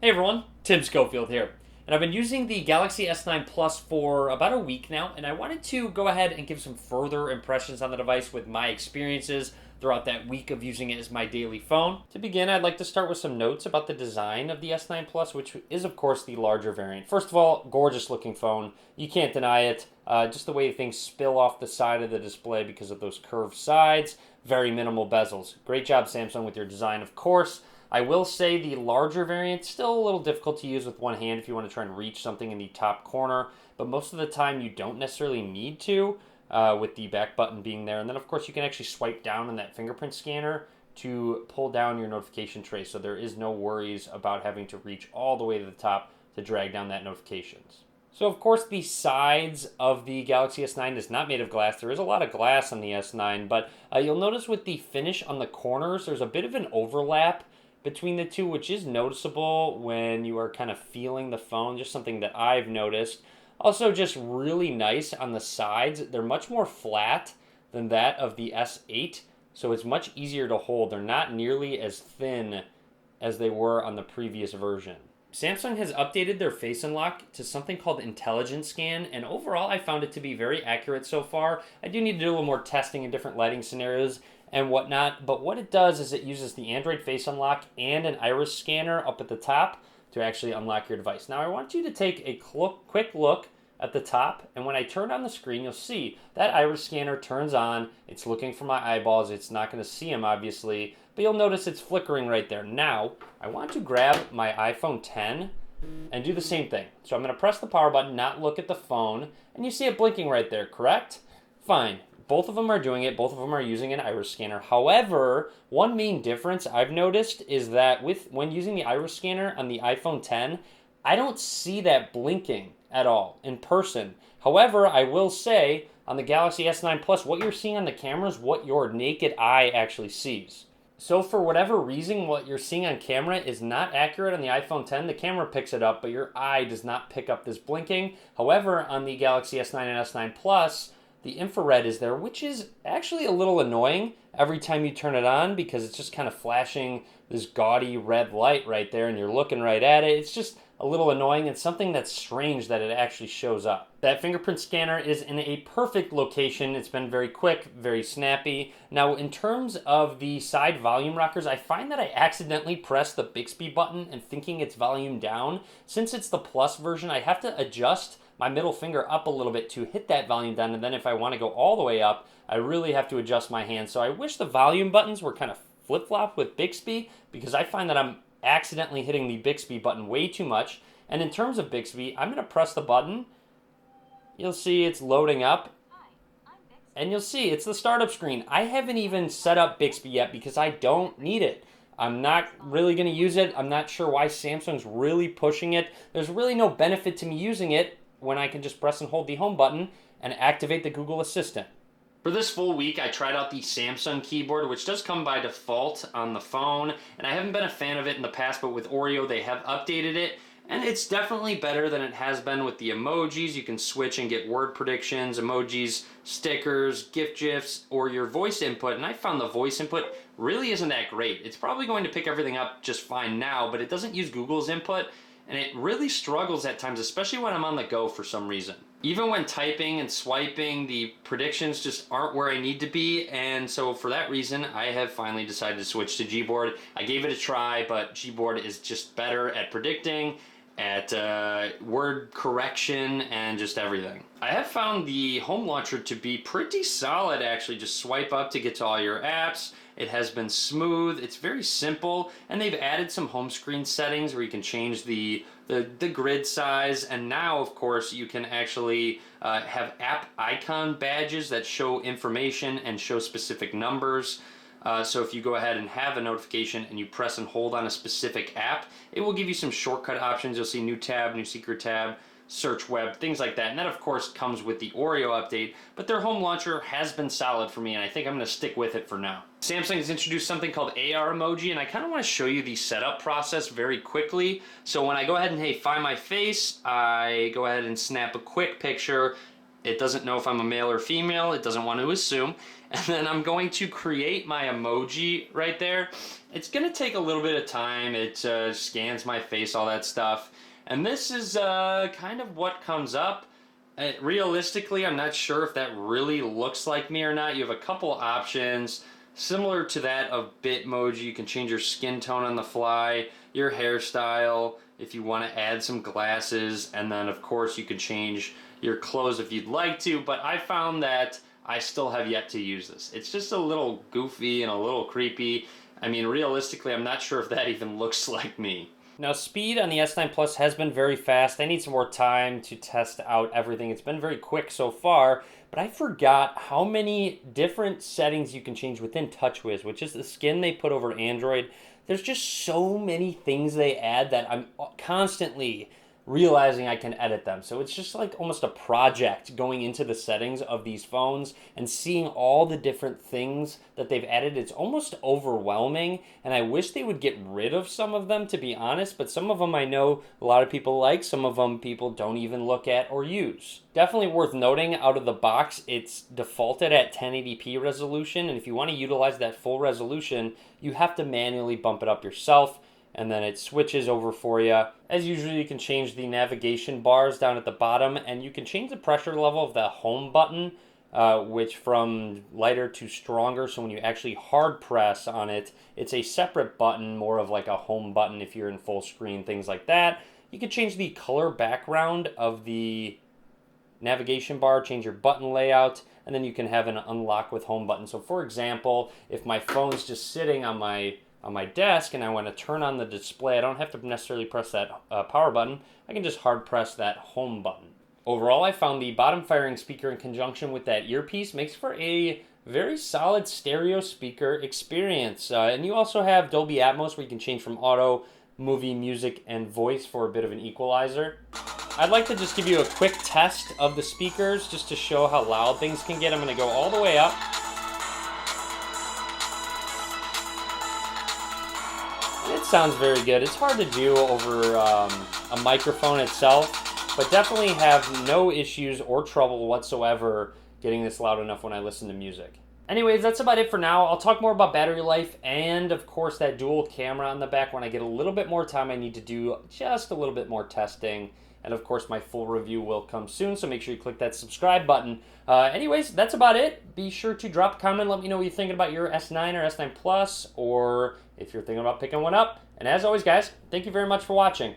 Hey everyone, Tim Schofield here. And I've been using the Galaxy S9 Plus for about a week now, and I wanted to go ahead and give some further impressions on the device with my experiences throughout that week of using it as my daily phone. To begin, I'd like to start with some notes about the design of the S9 Plus, which is, of course, the larger variant. First of all, gorgeous looking phone. You can't deny it. Just the way things spill off the side of the display because of those curved sides. Very minimal bezels. Great job, Samsung, with your design, of course. I will say the larger variant still a little difficult to use with one hand if you want to try and reach something in the top corner, but most of the time you don't necessarily need to with the back button being there. And then of course you can actually swipe down on that fingerprint scanner to pull down your notification tray, so there is no worries about having to reach all the way to the top to drag down that notifications. So of course the sides of the Galaxy S9 is not made of glass. There is a lot of glass on the S9, but you'll notice with the finish on the corners there's a bit of an overlap between the two, which is noticeable when you are kind of feeling the phone, just something that I've noticed. Also, just really nice on the sides. They're much more flat than that of the S8, so it's much easier to hold. They're not nearly as thin as they were on the previous version. Samsung has updated their Face Unlock to something called Intelligent Scan, and overall I found it to be very accurate so far. I do need to do a little more testing in different lighting scenarios and whatnot, but what it does is it uses the Android Face Unlock and an iris scanner up at the top to actually unlock your device. Now I want you to take a quick look at the top, and when I turn on the screen you'll see that iris scanner turns on. It's looking for my eyeballs. It's not going to see them obviously, but you'll notice it's flickering right there. Now I want to grab my iPhone 10 and do the same thing. So I'm going to press the power button, not look at the phone, and you see it blinking right there, correct? Fine. Both of them are doing it. Both of them are using an iris scanner. However, one main difference I've noticed is that when using the iris scanner on the iPhone 10, I don't see that blinking at all in person. However, I will say on the Galaxy S9 Plus, what you're seeing on the camera is what your naked eye actually sees. So for whatever reason, what you're seeing on camera is not accurate on the iPhone 10. The camera picks it up, but your eye does not pick up this blinking. However, on the Galaxy S9 and S9 Plus, the infrared is there, which is actually a little annoying every time you turn it on because it's just kind of flashing this gaudy red light right there and you're looking right at it. It's just a little annoying. It's something that's strange that it actually shows up. That fingerprint scanner is in a perfect location. It's been very quick, very snappy. Now, in terms of the side volume rockers, I find that I accidentally press the Bigsby button and thinking it's volume down. Since it's the Plus version, I have to adjust my middle finger up a little bit to hit that volume down, and then if I want to go all the way up, I really have to adjust my hand. So I wish the volume buttons were kind of flip-flop with Bigsby, because I find that I'm accidentally hitting the Bigsby button way too much. And in terms of Bigsby, I'm going to press the button. You'll see it's loading up, and you'll see it's the startup screen. I haven't even set up Bigsby yet because I don't need it. I'm not really going to use it. I'm not sure why Samsung's really pushing it. There's really no benefit to me using it when I can just press and hold the home button and activate the Google Assistant. For this full week, I tried out the Samsung keyboard, which does come by default on the phone, and I haven't been a fan of it in the past, but with Oreo, they have updated it, and it's definitely better than it has been with the emojis. You can switch and get word predictions, emojis, stickers, GIFs, or your voice input, and I found the voice input really isn't that great. It's probably going to pick everything up just fine now, but it doesn't use Google's input, and it really struggles at times, especially when I'm on the go for some reason. Even when typing and swiping, the predictions just aren't where I need to be, and so for that reason, I have finally decided to switch to Gboard. I gave it a try, but Gboard is just better at predicting, at word correction, and just everything. I have found the home launcher to be pretty solid, actually. Just swipe up to get to all your apps. It has been smooth, it's very simple, and they've added some home screen settings where you can change the grid size, and now, of course, you can actually have app icon badges that show information and show specific numbers. So if you go ahead and have a notification and you press and hold on a specific app, it will give you some shortcut options. You'll see new tab, new secret tab, search web, things like that. And that, of course, comes with the Oreo update, but their home launcher has been solid for me, and I think I'm going to stick with it for now. Samsung has introduced something called AR Emoji, and I kind of want to show you the setup process very quickly. So when I go ahead and, hey, find my face, I go ahead and snap a quick picture. It doesn't know if I'm a male or female. It doesn't want to assume. And then I'm going to create my emoji right there. It's going to take a little bit of time. It scans my face, all that stuff. And this is kind of what comes up. Realistically, I'm not sure if that really looks like me or not. You have a couple options. Similar to that of Bitmoji, you can change your skin tone on the fly, your hairstyle, if you want to add some glasses, and then of course you could change your clothes if you'd like to, but I found that I still have yet to use this. It's just a little goofy and a little creepy. I mean, realistically, I'm not sure if that even looks like me. Now, speed on the S9 Plus has been very fast. I need some more time to test out everything. It's been very quick so far, but I forgot how many different settings you can change within TouchWiz, which is the skin they put over Android. There's just so many things they add that I'm constantly realizing I can edit them. So it's just like almost a project going into the settings of these phones and seeing all the different things that they've added. It's almost overwhelming, and I wish they would get rid of some of them, to be honest, but some of them I know a lot of people like, some of them people don't even look at or use. Definitely worth noting, out of the box, it's defaulted at 1080p resolution, and if you want to utilize that full resolution, you have to manually bump it up yourself, and then it switches over for you. As usual, you can change the navigation bars down at the bottom, and you can change the pressure level of the home button, which from lighter to stronger. So when you actually hard press on it, it's a separate button, more of like a home button if you're in full screen, things like that. You can change the color background of the navigation bar, change your button layout, and then you can have an unlock with home button. So for example, if my phone's just sitting on my desk and I want to turn on the display, I don't have to necessarily press that power button. I can just hard press that home button. Overall, I found the bottom firing speaker in conjunction with that earpiece makes for a very solid stereo speaker experience. And you also have Dolby Atmos, where you can change from auto, movie, music, and voice for a bit of an equalizer. I'd like to just give you a quick test of the speakers just to show how loud things can get. I'm going to go all the way up. It sounds very good. It's hard to do over a microphone itself, but definitely have no issues or trouble whatsoever getting this loud enough when I listen to music. Anyways, that's about it for now. I'll talk more about battery life and, of course, that dual camera on the back when I get a little bit more time. I need to do just a little bit more testing. And, of course, my full review will come soon, so make sure you click that subscribe button. Anyways, that's about it. Be sure to drop a comment. Let me know what you're thinking about your S9 or S9 Plus, or if you're thinking about picking one up. And as always, guys, thank you very much for watching.